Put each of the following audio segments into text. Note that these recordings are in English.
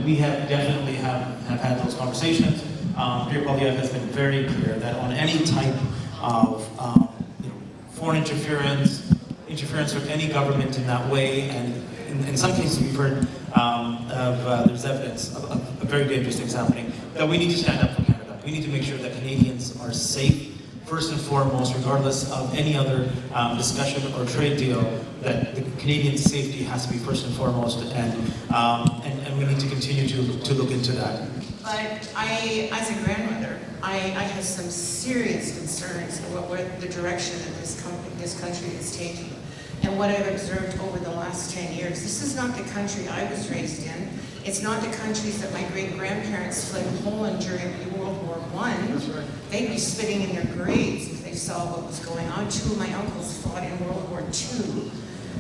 we have definitely have had those conversations. Pierre Poilievre has been very clear that on any type of foreign interference with any government in that way, and in some cases we've heard there's evidence of a very dangerous things happening, that we need to stand up for Canada. We need to make sure that Canadians are safe, first and foremost, regardless of any other discussion or trade deal, that the Canadian safety has to be first and foremost, and we need to continue to look into that. But I, as a grandmother, I have some serious concerns about where the direction that this country is taking. And what I've observed over the last 10 years, this is not the country I was raised in. It's not the countries that my great-grandparents fled Poland during World War I. Right. They'd be spitting in their graves if they saw what was going on. Two of my uncles fought in World War II.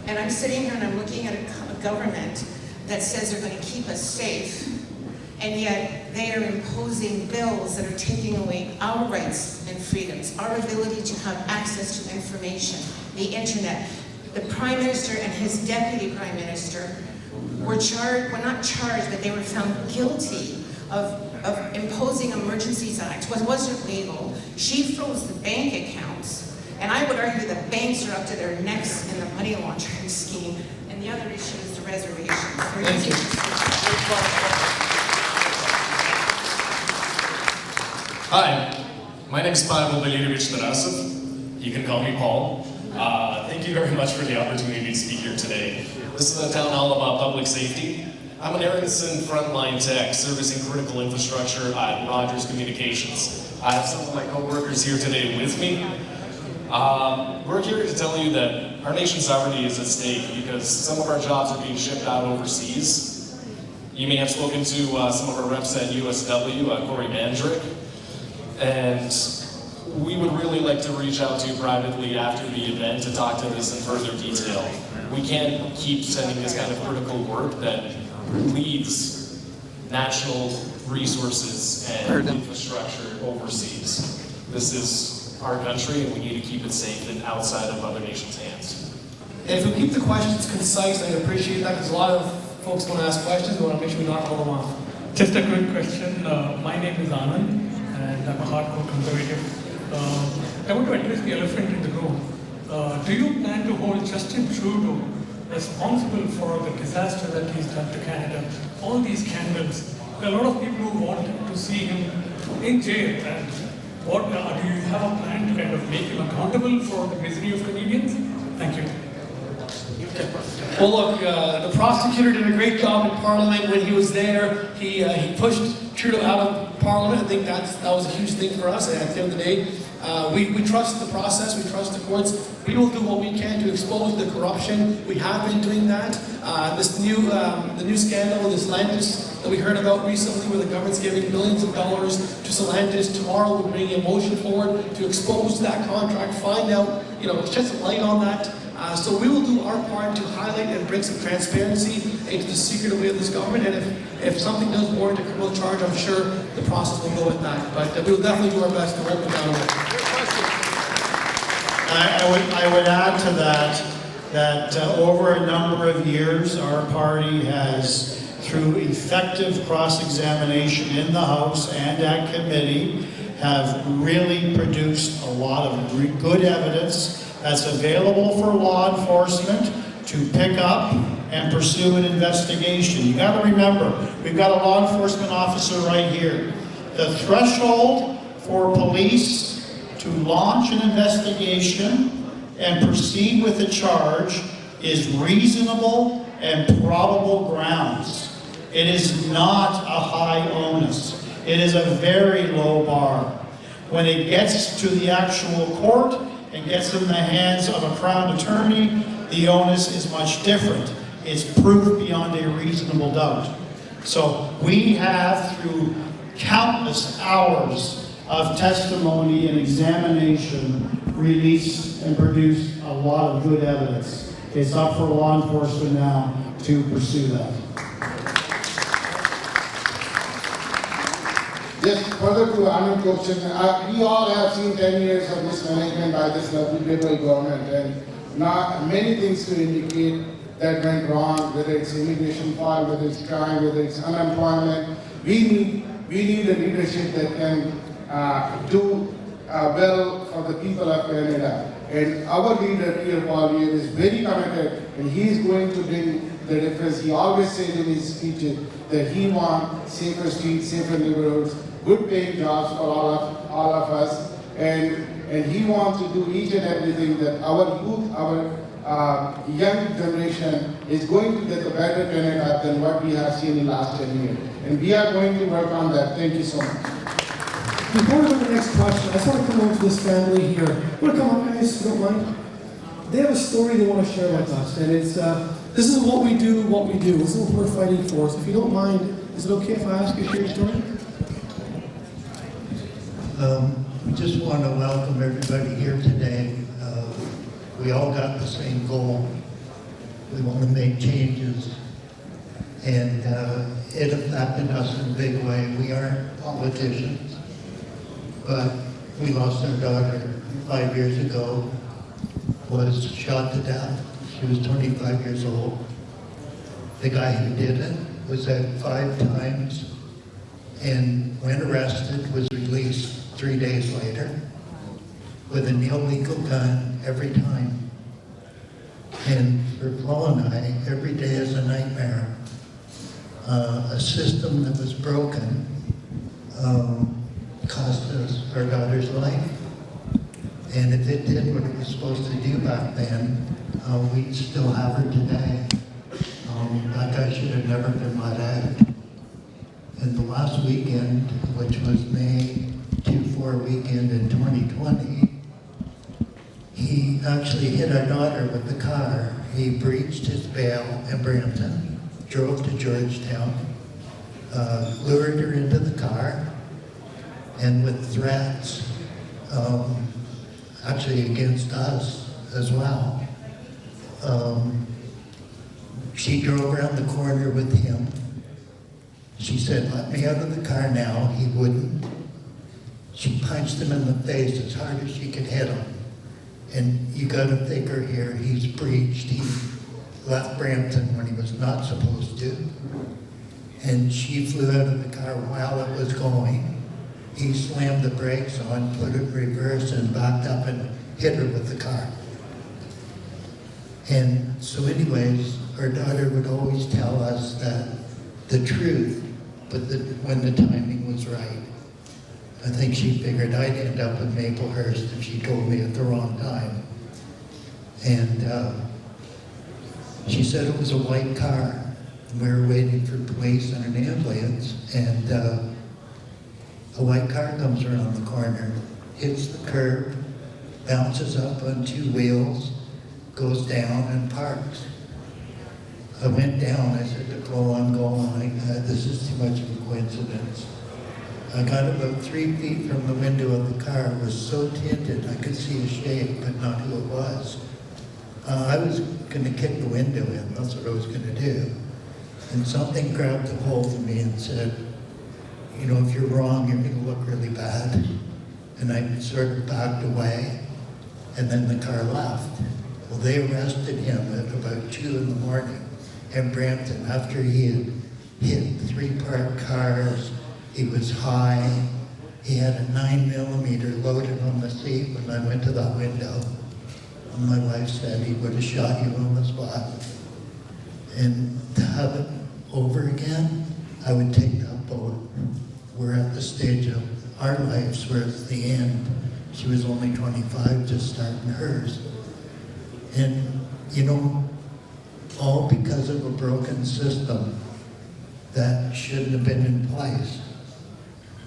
And I'm sitting here and I'm looking at a government that says they're going to keep us safe, and yet they are imposing bills that are taking away our rights and freedoms, our ability to have access to information, the internet. The Prime Minister and his Deputy Prime Minister were not charged, but they were found guilty of imposing Emergencies Act, what wasn't legal. She froze the bank accounts, and I would argue that banks are up to their necks in the money laundering scheme, and the other issue is the reservation. Thank you. Hi, my name is Pavel Valerievich Tarasov. You can call me Paul. Thank you very much for the opportunity to speak here today. This is a town hall about public safety. I'm an Ericsson frontline tech servicing critical infrastructure at Rogers Communications. I have some of my coworkers here today with me. We're here to tell you that our nation's sovereignty is at stake because some of our jobs are being shipped out overseas. You may have spoken to some of our reps at USW, Corey Mandrick, and we would really like to reach out to you privately after the event to talk to this in further detail. We can't keep sending this kind of critical work that leads national resources and infrastructure overseas. This is our country and we need to keep it safe and outside of other nations' hands. And if we keep the questions concise, I appreciate that because a lot of folks want to ask questions. We want to make sure we knock all them off. Just a quick question. My name is Anand and I'm a hardcore conservative. I want to address the elephant in the room. Do you plan to hold Justin Trudeau responsible for the disaster that he's done to Canada? All these scandals. There are a lot of people who want to see him in jail. And what do you have a plan to kind of make him accountable for the misery of Canadians? Thank you. Well, look, the prosecutor did a great job in Parliament when he was there. He pushed Trudeau out of Parliament. I think that was a huge thing for us. And at the end of the day, we trust the process. We trust the courts. We will do what we can to expose the corruption. We have been doing that. The new scandal with Stellantis that we heard about recently, where the government's giving billions of dollars to Stellantis. Tomorrow we're bringing a motion forward to expose that contract, find out, shed some light on that. So we will do our part to highlight and bring some transparency into the secret way of this government. And if something does warrant a criminal charge, I'm sure the process will go with that. But we will definitely do our best to hold them down. I would add to that over a number of years, our party has, through effective cross-examination in the House and at committee, have really produced a lot of good evidence that's available for law enforcement to pick up and pursue an investigation. You got to remember, we've got a law enforcement officer right here. The threshold for police to launch an investigation and proceed with a charge is reasonable and probable grounds. It is not a high onus. It is a very low bar. When it gets to the actual court and gets in the hands of a Crown attorney, the onus is much different. It's proof beyond a reasonable doubt. So we have, through countless hours of testimony and examination, released and produced a lot of good evidence. It's up for law enforcement now to pursue that. Just further to Anand's question, we all have seen 10 years of mismanagement by this Liberal government, and not many things to indicate that went wrong, whether it's immigration file, whether it's crime, whether it's unemployment. We need a leadership that can do well for the people of Canada. And our leader, Pierre Poilievre, is very committed, and he is going to bring the difference. He always said in his speeches that he wants safer streets, safer neighborhoods, good paying jobs for all of us, and he wants to do each and everything that our youth, our young generation is going to get a better Canada than what we have seen in the last 10 years. And we are going to work on that. Thank you so much. Before we go to the next question, I just want to come over to this family here. Want to come up, guys, if you don't mind? They have a story they want to share with us, and it's this is what we do, This is what we're fighting for. So if you don't mind, is it okay if I ask you to share your story? We just want to welcome everybody here today. We all got the same goal. We want to make changes. And it affected us in a big way. We aren't politicians, but we lost our daughter 5 years ago, was shot to death. She was 25 years old. The guy who did it was at 5 times, and when arrested was released 3 days later with an illegal gun every time. And for Flo and I, every day is a nightmare. A system that was broken cost us our daughter's life. And if it did what it was supposed to do back then, we'd still have her today. That guy should have never been let out. And the last weekend, which was May 2-4 weekend in 2020, he actually hit our daughter with the car. He breached his bail in Brampton, drove to Georgetown, lured her into the car, and with threats, actually against us as well. She drove around the corner with him. She said, "Let me out of the car now." He wouldn't. She punched him in the face as hard as she could hit him. And you gotta figure here, he's breached. He left Brampton when he was not supposed to. And she flew out of the car while it was going. He slammed the brakes on, put it in reverse, and backed up and hit her with the car. And so anyways, our daughter would always tell us that the truth, but when the timing was right. I think she figured I'd end up in Maplehurst if she told me at the wrong time. And she said it was a white car. We were waiting for police and an ambulance, and a white car comes around the corner, hits the curb, bounces up on 2 wheels, goes down and parks. I went down, I said to Flo, I'm going, this is too much of a coincidence. I got about 3 feet from the window of the car. It was so tinted I could see a shape, but not who it was. I was gonna kick the window in, that's what I was gonna do. And something grabbed a hold of me and said, you know, if you're wrong, you're gonna look really bad. And I sort of backed away, and then the car left. Well, they arrested him at about 2 in the morning in Brampton after he had hit 3 parked cars. He was high. He had a 9mm loaded on the seat when I went to that window. And my wife said he would have shot you on the spot. And to have it over again, I would take that bullet. We're at the stage of our lives where it's the end. She was only 25, just starting hers. And, you know, all because of a broken system that shouldn't have been in place.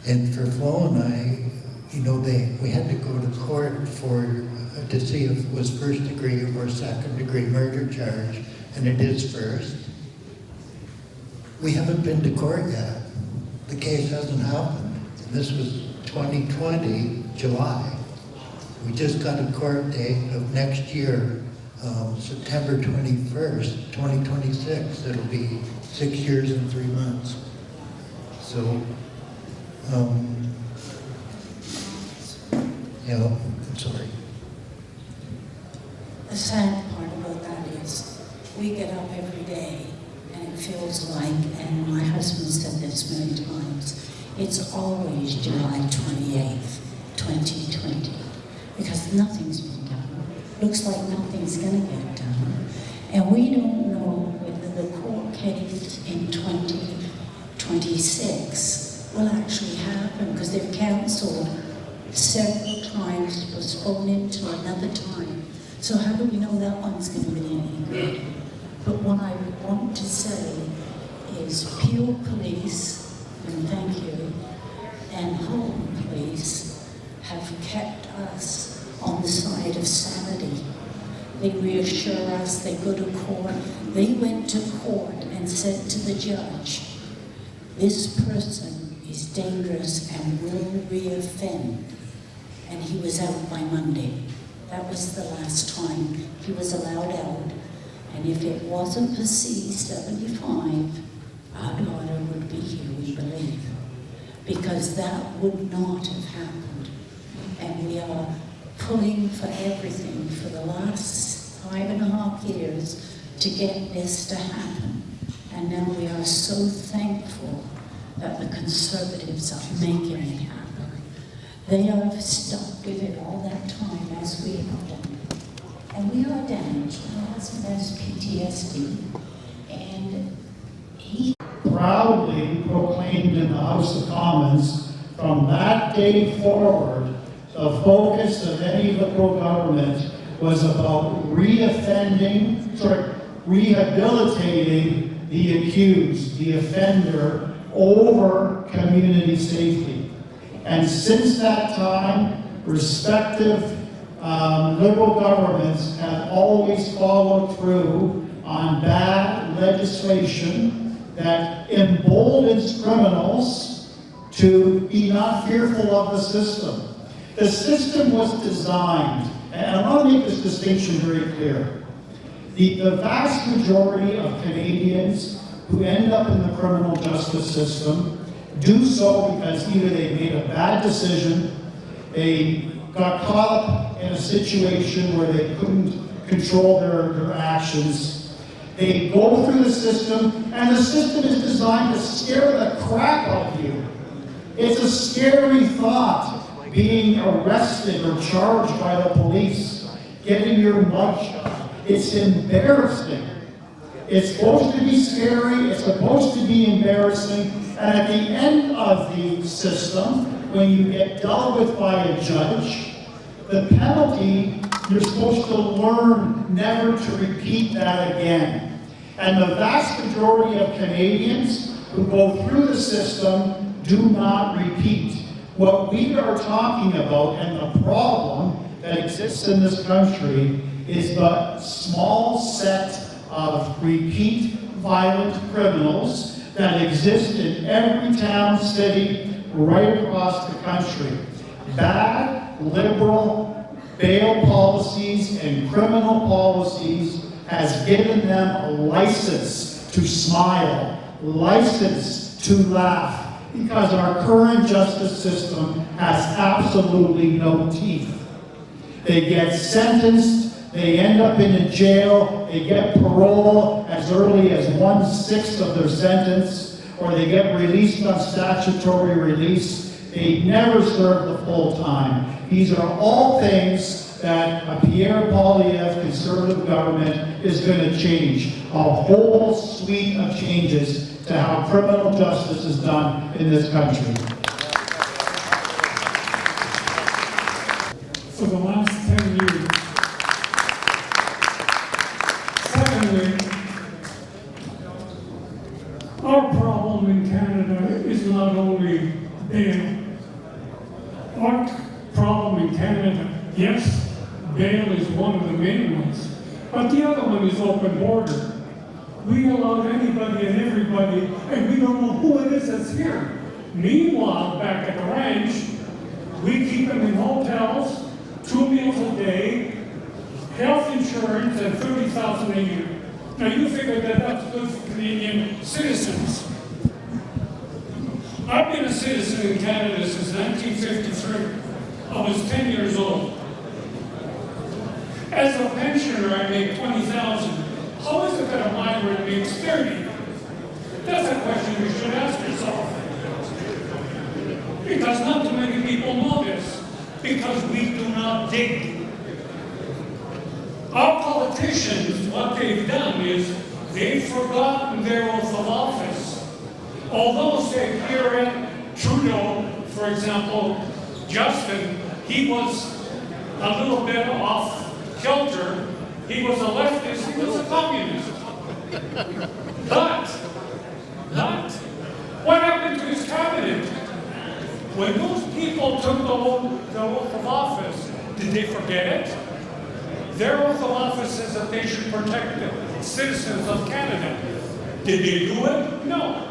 And for Flo and I, you know, we had to go to court to see if it was first degree or second degree murder charge, and it is first. We haven't been to court yet. The case hasn't happened. And this was 2020, July. We just got a court date of next year, September 21st, 2026. It'll be 6 years and 3 months. So, you know, I'm sorry. The sad part about that is we get up every day and it feels like, and my husband said this many times, it's always July 28th, 2020, because nothing's been done. Looks like nothing's gonna get done. And we don't know whether the court case in 2026 will actually happen, because they've canceled several times, postponed it to another time. So how do we know that one's going to be any good? But what I want to say is Peel Police, and thank you, and Home Police have kept us on the side of sanity. They reassure us, they go to court. They went to court and said to the judge, this person is dangerous and will reoffend. And he was out by Monday. That was the last time he was allowed out. And if it wasn't for C-75, our daughter would be here, we believe. Because that would not have happened. And we are pulling for everything for the last 5.5 years to get this to happen. And now we are so thankful that the Conservatives are making it happen. They have stuck with it all that time, as we have done. And we are damaged. My husband has PTSD. And he proudly proclaimed in the House of Commons, from that day forward, the focus of any Liberal government was about rehabilitating the accused, the offender, over community safety. And since that time, respective Liberal governments have always followed through on bad legislation that emboldens criminals to be not fearful of the system. The system was designed, and I want to make this distinction very clear. The vast majority of Canadians who end up in the criminal justice system do so because either they made a bad decision, they got caught up in a situation where they couldn't control their actions. They go through the system, and the system is designed to scare the crap out of you. It's a scary thought, being arrested or charged by the police, getting your mug shot. It's embarrassing. It's supposed to be scary, it's supposed to be embarrassing, and at the end of the system, when you get dealt with by a judge, the penalty, you're supposed to learn never to repeat that again. And the vast majority of Canadians who go through the system do not repeat. What we are talking about, and the problem that exists in this country, is the small set of repeat violent criminals that exist in every town, city, right across the country. Bad, liberal bail policies and criminal policies has given them a license to smile, license to laugh, because our current justice system has absolutely no teeth. They get sentenced, they end up in a jail, they get parole as early as 1/6 of their sentence, or they get released on statutory release. They never serve the full time. These are all things that a Pierre Poilievre Conservative government is going to change. A whole suite of changes to how criminal justice is done in this country. For the last 10 years. Secondly, our problem in Canada is not only bail. Our problem in Canada, yes, bail is one of the main ones, but the other one is open border. We allow anybody and everybody, and we don't know who it is that's here. Meanwhile, back at the ranch, we keep them in hotels, 2 meals a day, health insurance, and $30,000 a year. Now you figure that that's good for Canadian citizens. I've been a citizen in Canada since 1953. I was 10 years old. As a pensioner, I make $20,000. How is it that a migrant makes 30? That's a question you should ask yourself. Because not too many people know this. Because we do not dig. Our politicians, what they've done is they've forgotten their oath of office. Although, say, Pierre Trudeau, for example, Justin, he was a little bit off kilter. He was a leftist, he was a communist. But, what happened to his cabinet? When those people took the oath of office, did they forget it? Their oath of office says that they should protect the citizens of Canada. Did they do it? No.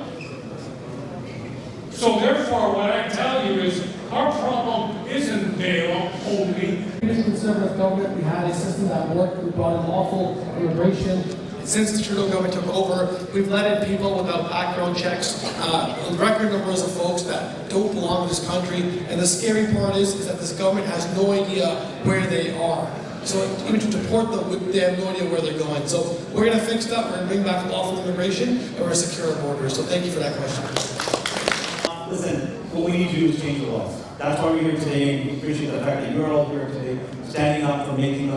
So therefore, what I tell you is, our problem isn't bail only. Previous Conservative government, we had a system that worked. We brought in lawful immigration. Since the Trudeau government took over, we've let in people without background checks, record numbers of folks that don't belong in this country. And the scary part is that this government has no idea where they are. So even to deport them, they have no idea where they're going. So we're going to fix that. We're going to bring back lawful immigration, and we're going to secure our borders. So thank you for that question. Listen, what we need to do is change the laws. That's why we're here today. We appreciate the fact that you're all here today, standing up for making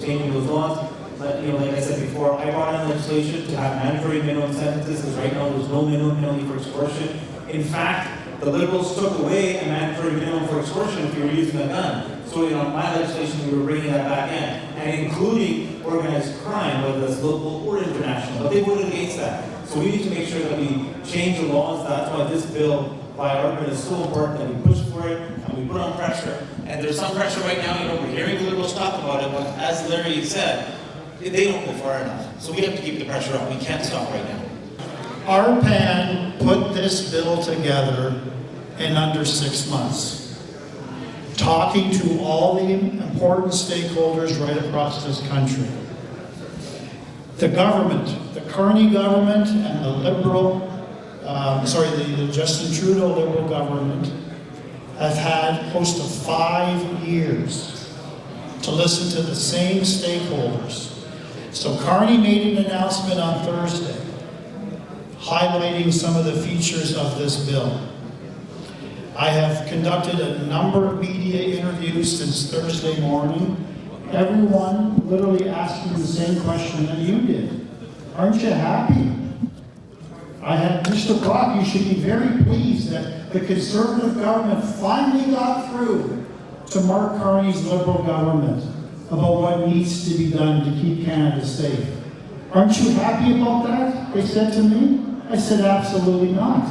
changing those laws. But, like I said before, I brought in legislation to have mandatory minimum sentences, because right now there's no minimum penalty for extortion. In fact, the Liberals took away a mandatory minimum for extortion if you were using a gun. So, my legislation, we were bringing that back in, and including organized crime, whether it's local or international. But they voted against that. So we need to make sure that we change the laws. That's why this bill by Urban is so important, that we push for it and we put on pressure. And there's some pressure right now. We're hearing the Liberals talk about it, but as Larry said, they don't go far enough. So we have to keep the pressure up. We can't stop right now. Arpan put this bill together in under 6 months, talking to all the important stakeholders right across this country. The government, the Carney government and the the Justin Trudeau Liberal government have had close to 5 years to listen to the same stakeholders. So Carney made an announcement on Thursday, highlighting some of the features of this bill. I have conducted a number of media interviews since Thursday morning. Everyone literally asking the same question that you did. Aren't you happy? Mr. Brock, you should be very pleased that the Conservative government finally got through to Mark Carney's Liberal government about what needs to be done to keep Canada safe. Aren't you happy about that? They said to me. I said, absolutely not.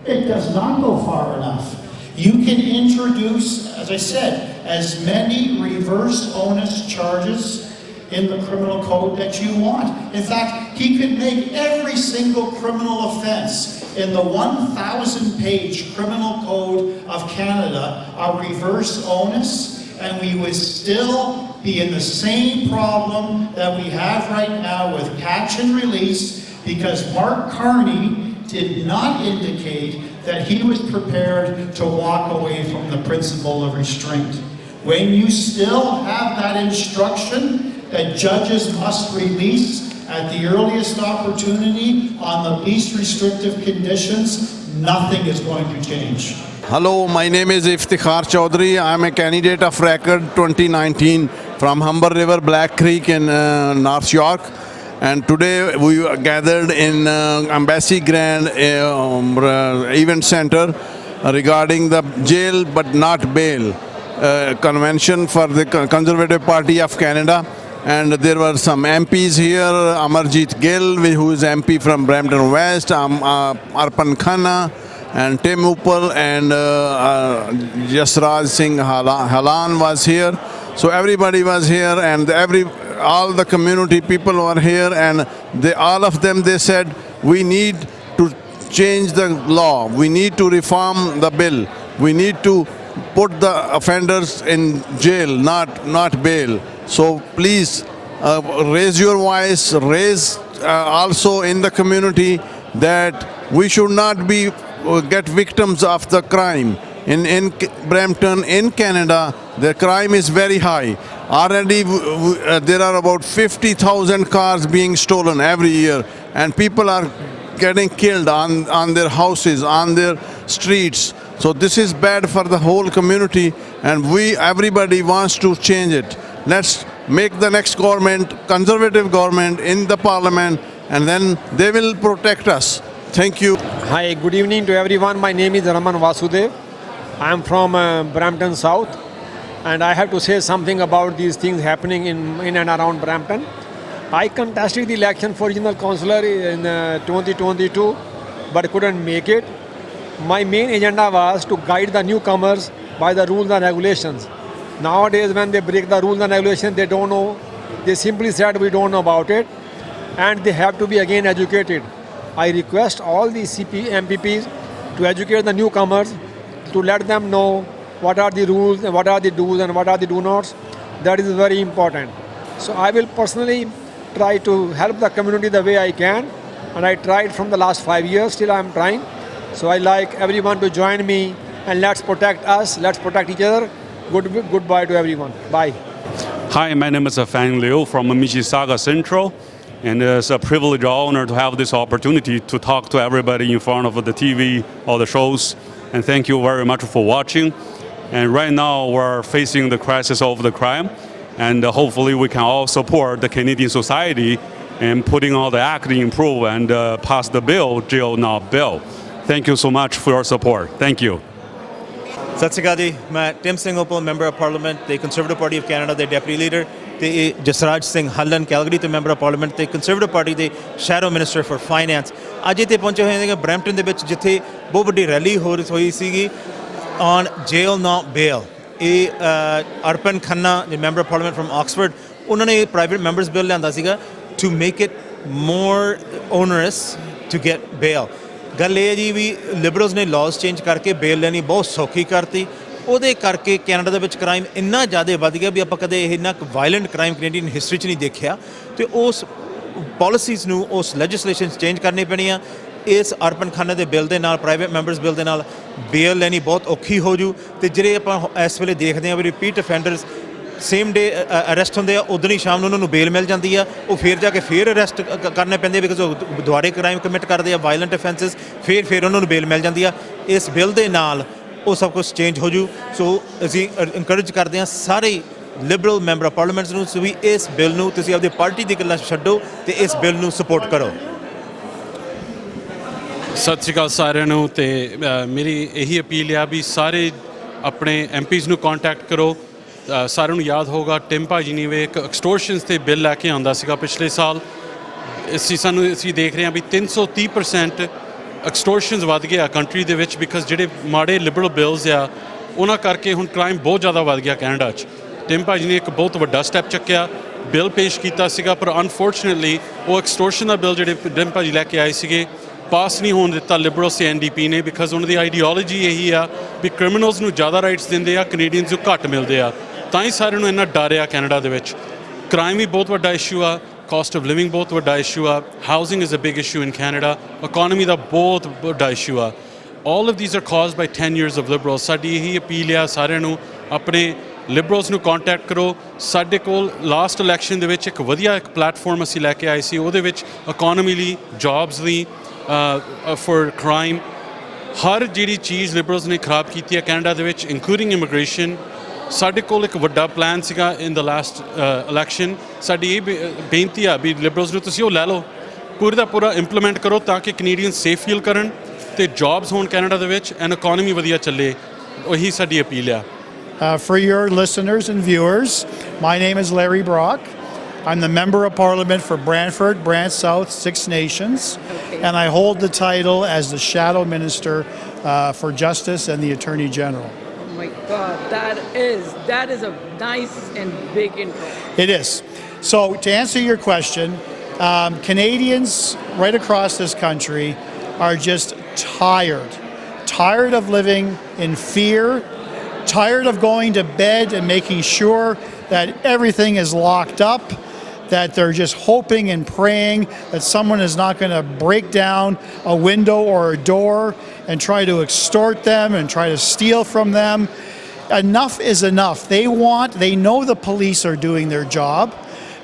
It does not go far enough. You can introduce, as I said, as many reverse onus charges in the criminal code that you want. In fact, he could make every single criminal offense in the 1,000-page criminal code of Canada a reverse onus, and we would still be in the same problem that we have right now with catch and release, because Mark Carney did not indicate that he was prepared to walk away from the principle of restraint. When you still have that instruction that judges must release at the earliest opportunity on the least restrictive conditions, nothing is going to change. Hello, my name is Iftikhar Chaudhary. I am a candidate of record 2019 from Humber River, Black Creek in North York. And today we are gathered in Embassy Grand Event Center regarding the jail but not bail convention for the Conservative Party of Canada. And there were some MPs here, Amarjeet Gill, who is MP from Brampton West, Arpan Khanna, and Tim Uppal, and Jasraj Singh Halan was here. So everybody was here, and all the community people were here, and all of them, they said, we need to change the law, we need to reform the bill, we need to put the offenders in jail, not bail. So please raise your voice, raise also in the community that we should not get victims of the crime. In Brampton, in Canada, the crime is very high. Already there are about 50,000 cars being stolen every year, and people are getting killed on their houses, on their streets. So this is bad for the whole community, and everybody wants to change it. Let's make the next government conservative government in the parliament, and then they will protect us. Thank you. Hi, good evening to everyone. My name is Raman Vasudev. I am from Brampton South, and I have to say something about these things happening in and around Brampton. I contested the election for regional councillor in 2022, but couldn't make it. My main agenda was to guide the newcomers by the rules and regulations. Nowadays, when they break the rules and regulations, they don't know. They simply said we don't know about it, and they have to be again educated. I request all the MPPs to educate the newcomers, to let them know what are the rules and what are the do's and what are the do nots. That is very important. So I will personally try to help the community the way I can, and I tried from the last 5 years, still I am trying. So I like everyone to join me, and let's protect us, let's protect each other. Goodbye to everyone. Bye. Hi, my name is Fan Liu from Mississauga Central, and it's a privilege and honor to have this opportunity to talk to everybody in front of the TV or the shows. And thank you very much for watching. And right now we're facing the crisis of the crime, and hopefully we can all support the Canadian society in putting all the act to improve and pass the bill, jail not bail. Thank you so much for your support. Thank you. ਸਤਿ ਸ਼੍ਰੀ ਅਕਾਲ ਜੀ, ਮੈਂ Tim Singh Uppal member of parliament ਤੇ conservative party of Canada ਦੇ deputy leader ਤੇ Jasraj Singh ਹੱਲਨ Calgary ਤੇ member of parliament ਤੇ conservative party ਦੇ shadow minister for finance ਅੱਜ ਇੱਥੇ ਪਹੁੰਚੇ ਹੋਏ ਨੇ ਬਰੈਂਪਟਨ ਦੇ ਵਿੱਚ, ਜਿੱਥੇ ਬਹੁਤ ਵੱਡੀ ਰੈਲੀ ਹੋਈ ਸੀਗੀ ਔਨ ਜੇਲ ਨਾਟ ਬੇਲ। ਇਹ ਅਰਪਨ ਖੰਨਾ ਦੇ member of parliament from Oxford, ਉਹਨਾਂ ਨੇ ਪ੍ਰਾਈਵੇਟ ਮੈਂਬਰਸ ਬਿੱਲ ਲਿਆਂਦਾ ਸੀਗਾ to make it more onerous to get bail. ਗੱਲ ਇਹ ਹੈ ਜੀ ਵੀ ਲਿਬਰਲਸ ਨੇ ਲਾਜ਼ ਚੇਂਜ ਕਰਕੇ ਬੇਲ ਲੈਣੀ ਬਹੁਤ ਸੌਖੀ ਕਰਤੀ। ਉਹਦੇ ਕਰਕੇ ਕੈਨੇਡਾ ਦੇ ਵਿੱਚ ਕ੍ਰਾਈਮ ਇੰਨਾ ਜ਼ਿਆਦਾ ਵੱਧ ਗਿਆ ਵੀ ਆਪਾਂ ਕਦੇ ਇੰਨਾ ਵਾਇਲੈਂਟ ਕ੍ਰਾਈਮ ਕੈਨੇਡੀਅਨ ਹਿਸਟਰੀ 'ਚ ਨਹੀਂ ਦੇਖਿਆ, ਤੇ ਉਸ ਪਾਲਿਸੀਜ਼ ਨੂੰ, ਉਸ ਲੈਜਿਸਲੇਸ਼ਨਸ ਚੇਂਜ ਕਰਨੀ ਪੈਣੀ ਆ। ਇਸ ਅਰਪਨ ਖਾਨੇ ਦੇ ਬਿੱਲ ਦੇ ਨਾਲ, ਪ੍ਰਾਈਵੇਟ ਮੈਂਬਰਸ ਬਿੱਲ ਦੇ ਨਾਲ ਬੇਲ ਲੈਣੀ ਬਹੁਤ ਔਖੀ ਹੋ ਜੂ। ਤੇ ਜਿਹੜੇ ਆਪਾਂ ਇਸ ਵੇਲੇ ਦੇਖਦੇ ਹਾਂ ਵੀ ਰਿਪੀਟ ਅਫੈਂਡਰਸ ਸੇਮ ਡੇ ਅਰੈਸਟ ਹੁੰਦੇ ਆ, ਉਦੋਂ ਹੀ ਸ਼ਾਮ ਨੂੰ ਉਹਨਾਂ ਨੂੰ ਬੇਲ ਮਿਲ ਜਾਂਦੀ ਆ, ਉਹ ਫਿਰ ਜਾ ਕੇ ਫਿਰ ਅਰੈਸਟ ਕਰਨੇ ਪੈਂਦੇ ਬਿਕਾਜ਼ ਉਹ ਦੁਬਾਰੇ ਕ੍ਰਾਈਮ ਕਮਿਟ ਕਰਦੇ ਆ, ਵਾਇਲੈਂਟ ਅਫੈਂਸਿਸ, ਫਿਰ ਉਹਨਾਂ ਨੂੰ ਬੇਲ ਮਿਲ ਜਾਂਦੀ ਆ। ਇਸ ਬਿੱਲ ਦੇ ਨਾਲ ਉਹ ਸਭ ਕੁਝ ਚੇਂਜ ਹੋ ਜੂ। ਸੋ ਅਸੀਂ ਇਨਕਰੇਜ ਕਰਦੇ ਹਾਂ ਸਾਰੇ ਲਿਬਰਲ ਮੈਂਬਰ ਆਫ ਪਾਰਲੀਮੈਂਟਸ ਨੂੰ ਵੀ ਇਸ ਬਿੱਲ ਨੂੰ ਤੁਸੀਂ ਆਪਣੀ ਪਾਰਟੀ ਦੀ ਗੱਲਾਂ ਛੱਡੋ ਤੇ ਇਸ ਬਿੱਲ ਨੂੰ ਸਪੋਰਟ ਕਰੋ। ਸਤਿ ਸ਼੍ਰੀ ਅਕਾਲ ਸਾਰਿਆਂ ਨੂੰ, ਤੇ ਮੇਰੀ ਇਹੀ ਅਪੀਲ ਆ ਵੀ ਸਾਰੇ ਆਪਣੇ MPs ਨੂੰ ਕੰਟੈਕਟ ਕਰੋ। ਸਾਰਿਆਂ ਨੂੰ ਯਾਦ ਹੋਗਾ ਟਿਮ ਭਾਜੀ ਨੇ ਵੀ ਇੱਕ ਐਕਸਟੋਰਸ਼ਨਸ 'ਤੇ ਬਿੱਲ ਲੈ ਕੇ ਆਉਂਦਾ ਸੀਗਾ ਪਿਛਲੇ ਸਾਲ। ਅਸੀਂ ਦੇਖ ਰਹੇ ਹਾਂ ਵੀ 330% ਐਕਸਟੋਰਸ਼ਨਸ ਵੱਧ ਗਿਆ ਕੰਟਰੀ ਦੇ ਵਿੱਚ, ਬਿਕਾਜ਼ ਜਿਹੜੇ ਮਾੜੇ ਲਿਬਰਲ ਬਿਲਸ ਆ ਉਹਨਾਂ ਕਰਕੇ ਹੁਣ ਕ੍ਰਾਈਮ ਬਹੁਤ ਜ਼ਿਆਦਾ ਵੱਧ ਗਿਆ ਕੈਨੇਡਾ 'ਚ। ਟਿਮ ਭਾਜੀ ਨੇ ਇੱਕ ਬਹੁਤ ਵੱਡਾ ਸਟੈਪ ਚੱਕਿਆ, ਬਿੱਲ ਪੇਸ਼ ਕੀਤਾ ਸੀਗਾ, ਪਰ ਅਨਫੋਰਚੂਨੇਟਲੀ ਉਹ ਐਕਸਟੋਰਸ਼ਨ ਦਾ ਬਿੱਲ ਜਿਹੜੇ ਟਿਮ ਭਾਜੀ ਲੈ ਕੇ ਆਏ ਸੀਗੇ ਪਾਸ ਨਹੀਂ ਹੋਣ ਦਿੱਤਾ ਲਿਬਰਲਸ ਤੇ NDP ਨੇ, ਬਿਕਾਜ਼ ਉਹਨਾਂ ਦੀ ਆਈਡੀਓਲੋਜੀ ਇਹੀ ਆ ਵੀ ਕ੍ਰਿਮੀਨਲਸ ਨੂੰ ਜ਼ਿਆਦਾ ਰਾਈਟਸ ਦਿੰਦੇ ਆ, ਕੈਨੇਡੀਅਨਸ ਨੂੰ ਘੱਟ ਮਿਲਦੇ ਆ। ਤਾਂ ਹੀ ਸਾਰਿਆਂ ਨੂੰ ਇੰਨਾ ਡਰ ਆ ਕੈਨੇਡਾ ਦੇ ਵਿੱਚ। ਕ੍ਰਾਈਮ ਵੀ ਬਹੁਤ ਵੱਡਾ ਇਸ਼ੂ ਆ, ਕਾਸਟ ਆਫ ਲਿਵਿੰਗ ਬਹੁਤ ਵੱਡਾ ਇਸ਼ੂ ਆ, housing is a big issue in Canada, economy ਦਾ ਬਹੁਤ ਵੱਡਾ ਇਸ਼ੂ ਆ। All of these are caused by 10 years of liberals। ਸਾਡੀ ਇਹੀ ਅਪੀਲ ਆ ਸਾਰਿਆਂ ਨੂੰ, ਆਪਣੇ ਲਿਬਰਲਸ ਨੂੰ ਕੰਟੈਕਟ ਕਰੋ। ਸਾਡੇ ਕੋਲ ਲਾਸਟ ਇਲੈਕਸ਼ਨ ਦੇ ਵਿੱਚ ਇੱਕ ਵਧੀਆ ਇੱਕ ਪਲੈਟਫਾਰਮ ਅਸੀਂ ਲੈ ਕੇ ਆਏ ਸੀ, ਉਹਦੇ ਵਿੱਚ ਇਕੋਨਮੀ ਲਈ, ਜੌਬਸ ਲਈ, ਫॉर ਕ੍ਰਾਈਮ, ਹਰ ਜਿਹੜੀ ਚੀਜ਼ ਲਿਬਰਲਸ ਨੇ ਖਰਾਬ ਕੀਤੀ ਹੈ ਕੈਨੇਡਾ ਦੇ ਵਿੱਚ, ਇਨਕਲੂਡਿੰਗ ਇਮੀਗ੍ਰੇਸ਼ਨ। ਸਾਡੇ ਕੋਲ ਇੱਕ ਵੱਡਾ ਪਲਾਨ ਸੀਗਾ ਇਨ ਦ ਲਾਸਟ ਇਲੈਕਸ਼ਨ। ਸਾਡੀ ਇਹ ਬੇਨਤੀ ਆ ਵੀ ਲਿਬਰਲਸ ਨੂੰ ਤੁਸੀਂ ਉਹ ਲੈ ਲਓ, ਪੂਰੇ ਦਾ ਪੂਰਾ ਇੰਪਲੀਮੈਂਟ ਕਰੋ ਤਾਂ ਕਿ ਕੈਨੇਡੀਅਨ ਸੇਫ ਫੀਲ ਕਰਨ ਤੇ ਜੌਬਸ ਹੋਣ ਕੈਨੇਡਾ ਦੇ ਵਿੱਚ, ਐਂਡ ਇਕੋਨਮੀ ਵਧੀਆ ਚੱਲੇ। ਉਹੀ ਸਾਡੀ ਅਪੀਲ ਆ। For your listeners and viewers, my name is Larry Brock. I'm the Member of Parliament for Brantford, Brant South, Six Nations, and I hold the title as the Shadow Minister for Justice and the Attorney General. Oh my God, that is a nice and big intro. It is. So to answer your question, Canadians right across this country are just tired of living in fear, tired of going to bed and making sure that everything is locked up, that they're just hoping and praying that someone is not going to break down a window or a door and try to extort them and try to steal from them. enough is enough. They know the police are doing their job,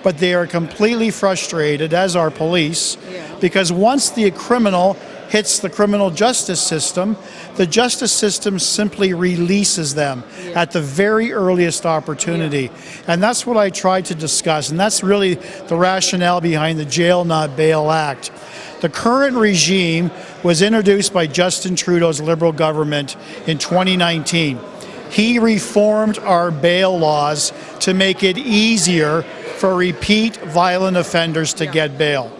but they are completely frustrated, as are police, because once the criminal hits the criminal justice system, the justice system simply releases them at the very earliest opportunity. And that's what I tried to discuss, and that's really the rationale behind the Jail Not Bail Act. The current regime was introduced by Justin Trudeau's Liberal government in 2019. He reformed our bail laws to make it easier for repeat violent offenders to get bail.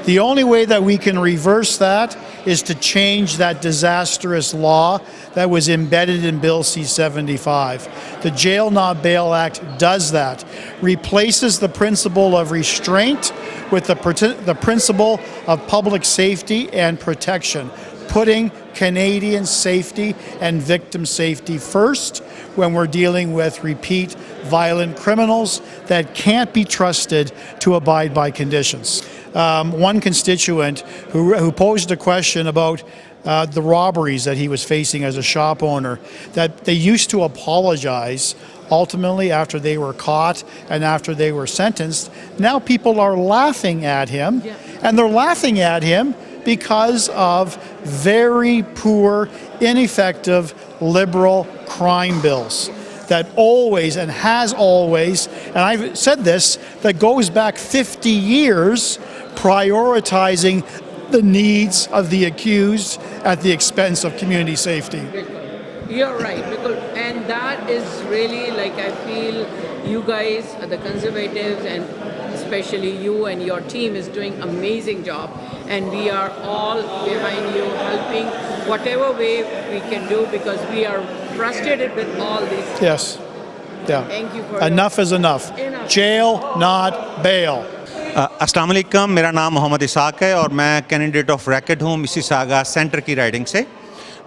The only way that we can reverse that is to change that disastrous law that was embedded in Bill C-75. The Jail Not Bail Act does that, replaces the principle of restraint with the principle of public safety and protection, putting Canadian safety and victim safety first when we're dealing with repeat violent criminals that can't be trusted to abide by conditions. One constituent who posed a question about the robberies that he was facing as a shop owner, that they used to apologize ultimately after they were caught and after they were sentenced. Now people are laughing at him, and they're laughing at him because of very poor, ineffective Liberal crime bills that always and has always, and I've said this, that goes back 50 years, prioritizing the needs of the accused at the expense of community safety. You're right, and that is really, like, I feel you guys, the Conservatives, and especially you and your team is doing amazing job, and we are all behind you, helping whatever way we can do, because we are frustrated with all these. Yes. Yeah. Thank you for enough is enough. Jail, not bail. अस्सलाम वालेकुम, मेरा नाम Mohammad Isaac है और मैं candidate of racket हूँ Mississauga centre की riding से।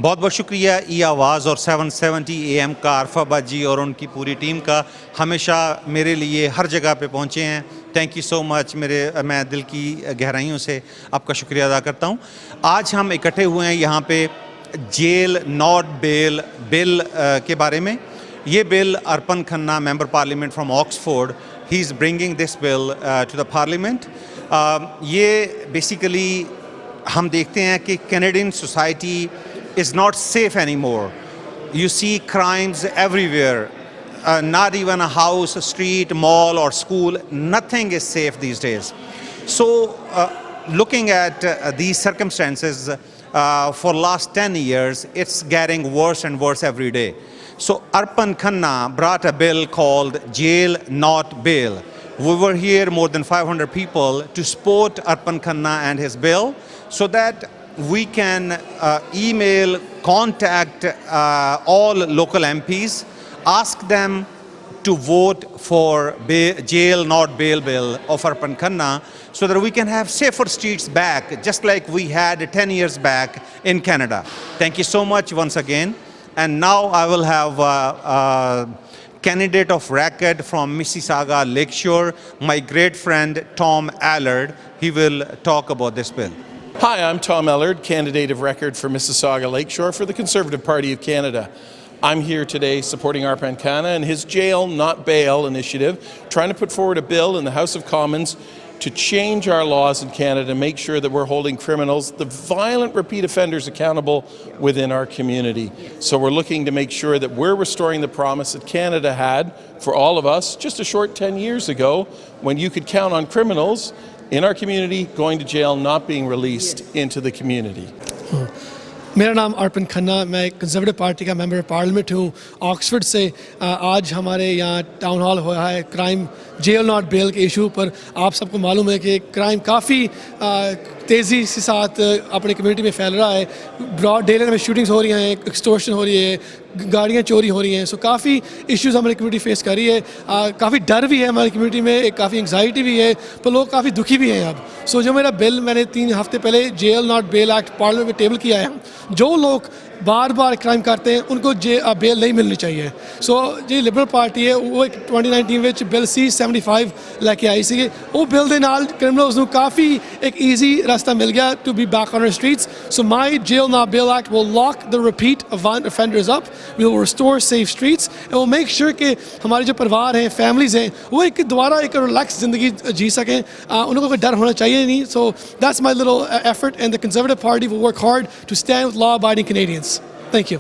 बहुत बहुत शुक्रिया ई आवाज़ और 770 AM का अरफाबाद जी और उनकी पूरी टीम का, हमेशा मेरे लिए हर जगह पे पहुँचे हैं। Thank you so much. मैं दिल की गहराइयों से आपका शुक्रिया अदा करता हूँ। आज हम इकट्ठे हुए हैं यहाँ पे जेल नॉट बेल बिल के बारे में। ये bill Arpan Khanna, member parliament from Oxford, he is bringing this bill to the parliament. ये बेसिकली हम देखते हैं कि Canadian society is not safe anymore. You see crimes everywhere. Not even a house, a street, mall or school, nothing is safe these days. So looking at these circumstances for last 10 years, it's getting worse and worse every day. So Arpan Khanna brought a bill called Jail Not Bail. We were here, more than 500 people, to support Arpan Khanna and his bill, so that we can email, contact all local MPs, ask them to vote for Jail Not Bail bill of Arpan Khanna, so that we can have safer streets back, just like we had 10 years back in Canada. Thank you so much once again. And now I will have a candidate of record from Mississauga Lakeshore, my great friend Tom Allard. He will talk about this bill. Hi, I'm Tom Ellard, candidate of record for Mississauga Lakeshore for the Conservative Party of Canada. I'm here today supporting Arpan Khanna and his Jail Not Bail initiative, trying to put forward a bill in the House of Commons to change our laws in Canada, make sure that we're holding criminals, the violent repeat offenders, accountable within our community. So we're looking to make sure that we're restoring the promise that Canada had for all of us just a short 10 years ago, when you could count on criminals in our community going to jail, not being released into the community. मेरा नाम अर्पन खन्ना, मैं conservative party का member parliament हूँ Oxford से। आज हमारे यहाँ town hall हुआ है क्राइम जेल नॉट बेल के इशू पर। आप सबको मालूम है कि क्राइम काफ़ी तेज़ी के साथ अपने कम्युनिटी में फैल रहा है। ब्रॉड डे में शूटिंग्स हो रही हैं, एक्सटॉर्शन हो रही है, गाड़ियाँ चोरी हो रही हैं। सो काफ़ी इश्यूज़ हमारी कम्युनिटी फेस कर रही है। काफ़ी डर भी है हमारी कम्युनिटी में, एक काफ़ी एंग्जाइटी भी है, पर लोग काफ़ी दुखी भी हैं अब। सो जो मेरा बिल मैंने 3 हफ्ते पहले jail not bail act parliament में टेबल किया है, जो लोग बार बार क्राइम करते हैं उनको बेल नहीं मिलनी चाहिए। सो जी लिबरल पार्टी है वो 2019 में बिल C-75 लेके आई सी। वो बिल के नाल क्रिमिनल्स को काफ़ी एक ईजी रास्ता मिल गया to be back on our streets. So my jail not bail act will lock the repeat violent offenders up we will restore safe streets and will make sure कि हमारे जो परिवार हैं, फैमिलीज़ हैं, वो एक दोबारा एक रिलैक्स ज़िंदगी जी सकें, उनको कोई डर होना चाहिए नहीं. So that's my little effort and the Conservative Party will work hard to stand with law abiding Canadians. Thank you.